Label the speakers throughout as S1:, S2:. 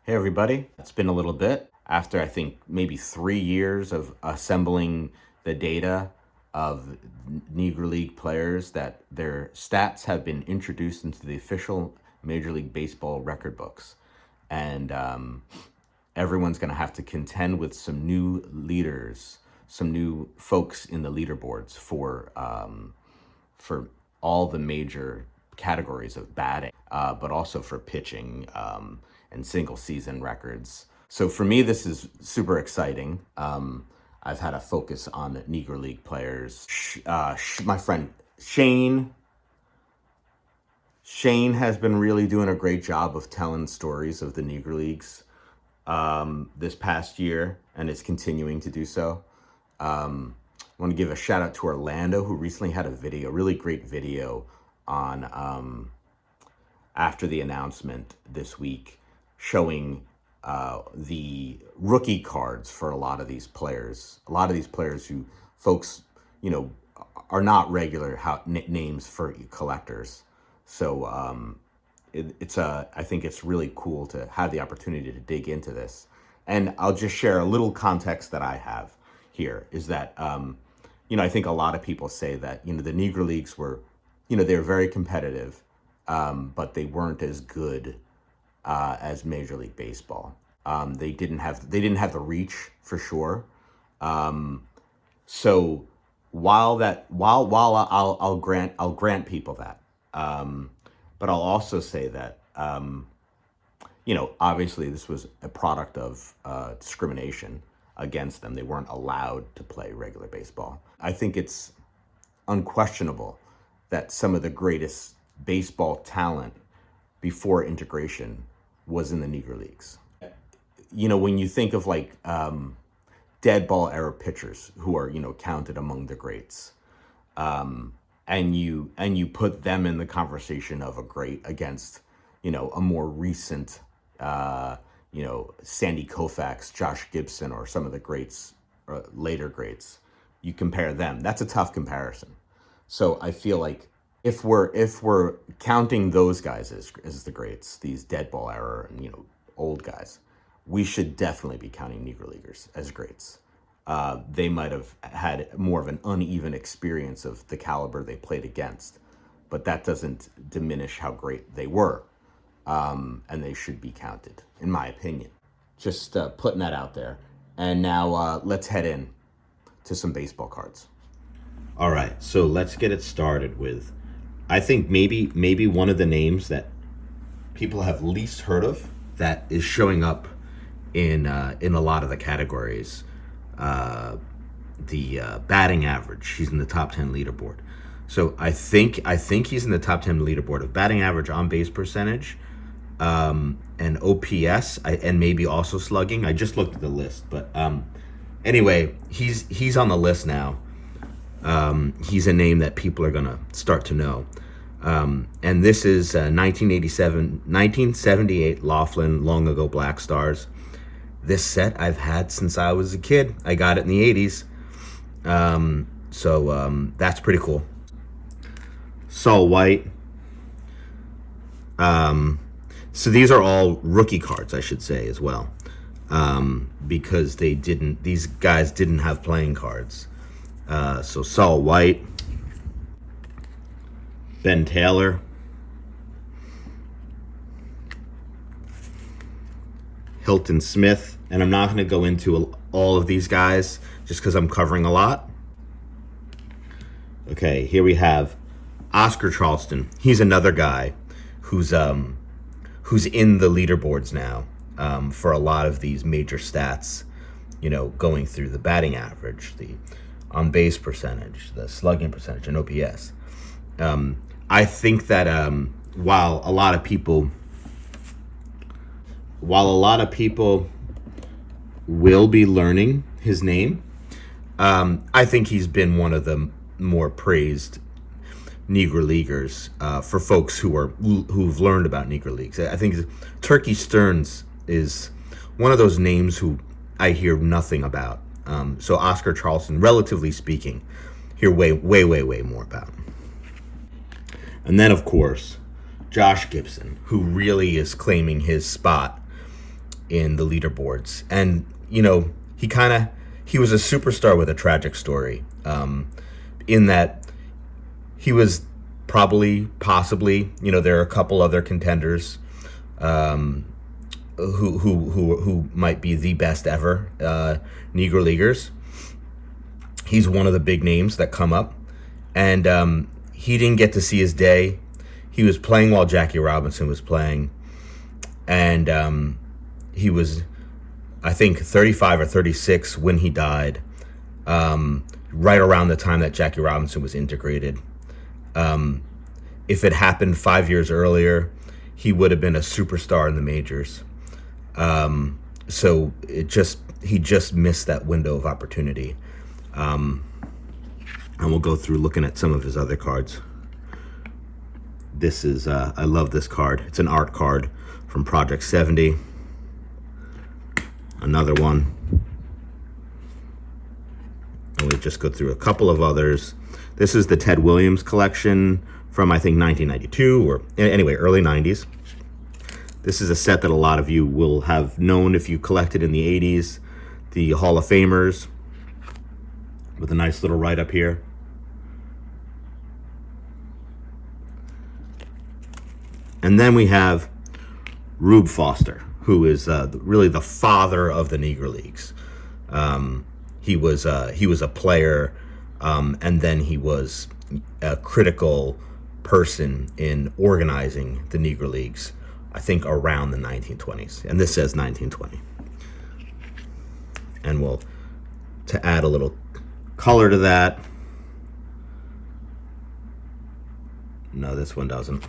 S1: Hey, everybody. It's been a little bit after I think maybe 3 years of assembling the data of Negro League players that their stats have been introduced into the official Major League Baseball record books. And everyone's going to have to contend with some new leaders, some new folks in the leaderboards for all the major categories of batting, but also for pitching and single season records. So for me, this is super exciting. I've had a focus on Negro League players. My friend Shane has been really doing a great job of telling stories of the Negro Leagues this past year, and is continuing to do so. I want to give a shout out to Orlando, who recently had a video, a really great video on after the announcement this week, showing the rookie cards for a lot of these players. A lot of these players who folks, are not regular names for collectors. So I think it's really cool to have the opportunity to dig into this. And I'll just share a little context that I have here is that, I think a lot of people say that, the Negro Leagues were, they were very competitive, but they weren't as good as Major League Baseball. They didn't have the reach for sure. So while I'll grant people that, but I'll also say that obviously this was a product of discrimination against them. They weren't allowed to play regular baseball. I think it's unquestionable that some of the greatest baseball talent before integration was in the Negro Leagues. When you think of like dead ball era pitchers who are counted among the greats, and you put them in the conversation of a great against a more recent Sandy Koufax, Josh Gibson, or some of the greats, later greats, you compare them. That's a tough comparison. So I feel like if we're counting those guys as the greats, these dead ball era and old guys, we should definitely be counting Negro Leaguers as greats. They might have had more of an uneven experience of the caliber they played against, but that doesn't diminish how great they were, and they should be counted, in my opinion. Just putting that out there. And now let's head in to some baseball cards. All right, so let's get it started with, I think maybe one of the names that people have least heard of that is showing up in a lot of the categories. The batting average, he's in the top 10 leaderboard. So I think he's in the top 10 leaderboard of batting average, on base percentage, and OPS, and maybe also slugging. I just looked at the list, but anyway, he's on the list now. He's a name that people are gonna start to know. And this is 1978 Laughlin Long Ago Black Stars. This set I've had since I was a kid. I got it in the 80s. So that's pretty cool. Saul White. So these are all rookie cards, I should say, as well. Because these guys didn't have playing cards. So Saul White, Ben Taylor, Hilton Smith, and I'm not going to go into all of these guys just because I'm covering a lot. Okay, here we have Oscar Charleston. He's another guy who's in the leaderboards now, for a lot of these major stats, going through the batting average, the on-base percentage, the slugging percentage, and OPS. I think that while a lot of people will be learning his name, I think he's been one of the more praised Negro Leaguers for folks who've learned about Negro Leagues. I think Turkey Stearns is one of those names who I hear nothing about. So Oscar Charleston, relatively speaking, hear way more about. And then, of course, Josh Gibson, who really is claiming his spot in the leaderboards. And, he was a superstar with a tragic story, in that he was possibly, there are a couple other contenders, who might be the best ever, Negro Leaguers. He's one of the big names that come up, and he didn't get to see his day. He was playing while Jackie Robinson was playing, and he was, I think, 35 or 36 when he died, right around the time that Jackie Robinson was integrated. If it happened 5 years earlier, he would have been a superstar in the majors. So he just missed that window of opportunity. And we'll go through looking at some of his other cards. This is, I love this card. It's an art card from Project 70. Another one. And we'll just go through a couple of others. This is the Ted Williams collection from, I think, 1992, or anyway, early 90s. This is a set that a lot of you will have known if you collected in the 80s. The Hall of Famers, with a nice little write-up here. And then we have Rube Foster, who is really the father of the Negro Leagues. He was a player, and then he was a critical person in organizing the Negro Leagues, I think around the 1920s. And this says 1920. And to add a little color to that, no, this one doesn't.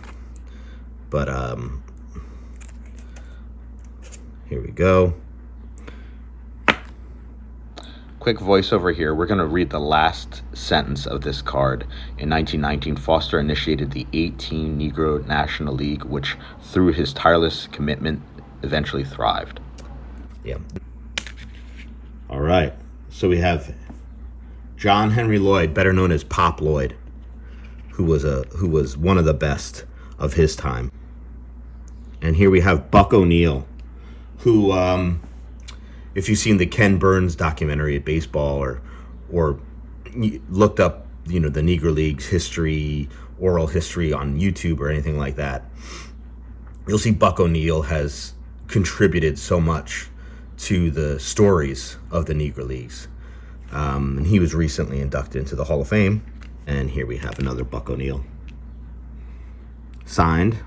S1: But here we go. Quick voiceover here. We're going to read the last sentence of this card. In 1919, Foster initiated the 18 Negro National League, which, through his tireless commitment, eventually thrived. Yeah. All right. So we have John Henry Lloyd, better known as Pop Lloyd, who was one of the best of his time. And here we have Buck O'Neil, who, if you've seen the Ken Burns documentary at baseball, or looked up, the Negro Leagues history, oral history on YouTube or anything like that, you'll see Buck O'Neil has contributed so much to the stories of the Negro Leagues. And he was recently inducted into the Hall of Fame. And here we have another Buck O'Neil. Signed.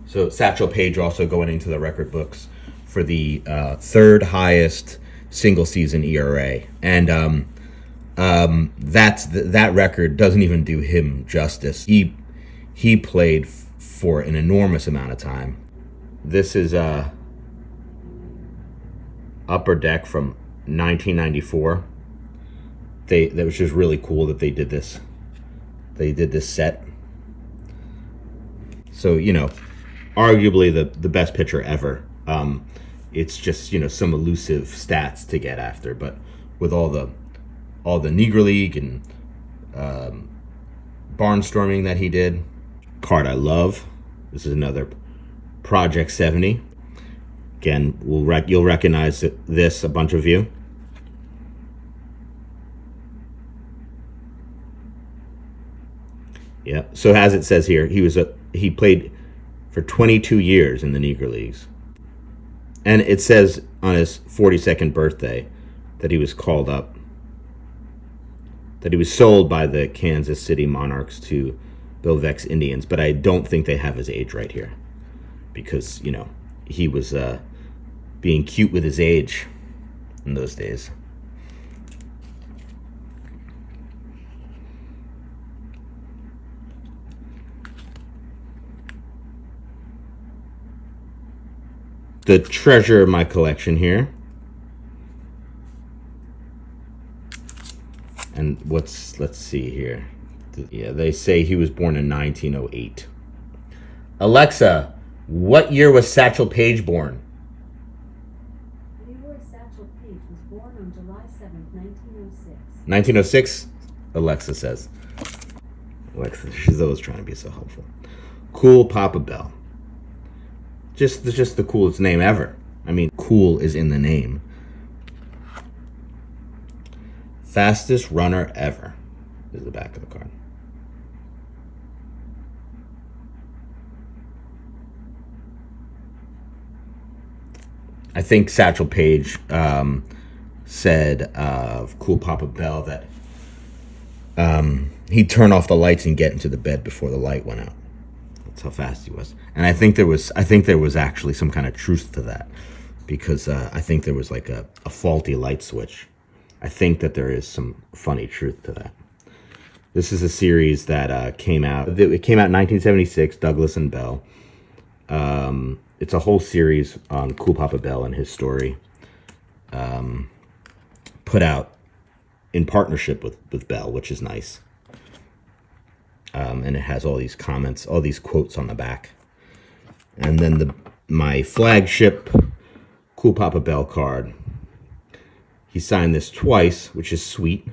S1: So Satchel Paige also going into the record books for the third highest single season ERA. And that record doesn't even do him justice. He played for an enormous amount of time. This is Upper Deck from 1994. That was just really cool that they did this. They did this set. So, arguably the best pitcher ever. It's just, some elusive stats to get after, but with all the Negro League and barnstorming that he did. Card I love. This is another Project 70. Again, you'll recognize this, a bunch of you. Yeah. So as it says here, he played for 22 years in the Negro Leagues. And it says on his 42nd birthday that he was called up, that he was sold by the Kansas City Monarchs to Bill Veeck's Indians. But I don't think they have his age right here, because, he was being cute with his age in those days. The treasure of my collection here. And let's see here. Yeah, they say he was born in 1908. Alexa, what year was Satchel Paige born?
S2: Leroy Satchel Paige was born on July 7th, 1906.
S1: 1906? Alexa says. Alexa, she's always trying to be so helpful. Cool Papa Bell. Just the coolest name ever. I mean, cool is in the name. Fastest runner ever is the back of the card. I think Satchel Paige said of Cool Papa Bell that he'd turn off the lights and get into the bed before the light went out. That's how fast he was. And I think there was actually some kind of truth to that, because I think there was like a faulty light switch. I think that there is some funny truth to that. This is a series that came out. It came out in 1976. Douglas and Bell. It's a whole series on Cool Papa Bell and his story. Put out in partnership with Bell, which is nice. And it has all these comments, all these quotes on the back. And then my flagship Cool Papa Bell card. He signed this twice, which is sweet.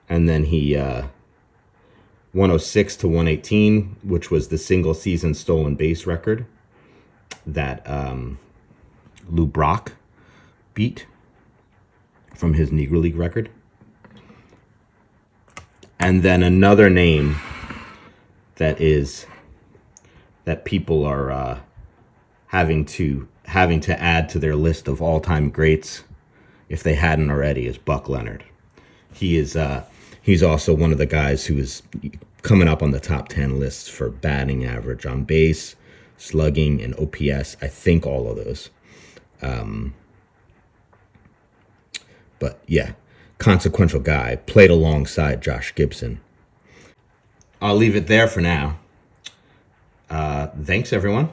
S1: And then he 106 to 118, which was the single season stolen base record that Lou Brock beat from his Negro League record. And then another name that people are having to add to their list of all-time greats, if they hadn't already, is Buck Leonard. He's also one of the guys who is coming up on the top 10 lists for batting average on base, slugging, and OPS. I think all of those. But yeah, consequential guy. Played alongside Josh Gibson. I'll leave it there for now. Thanks, everyone.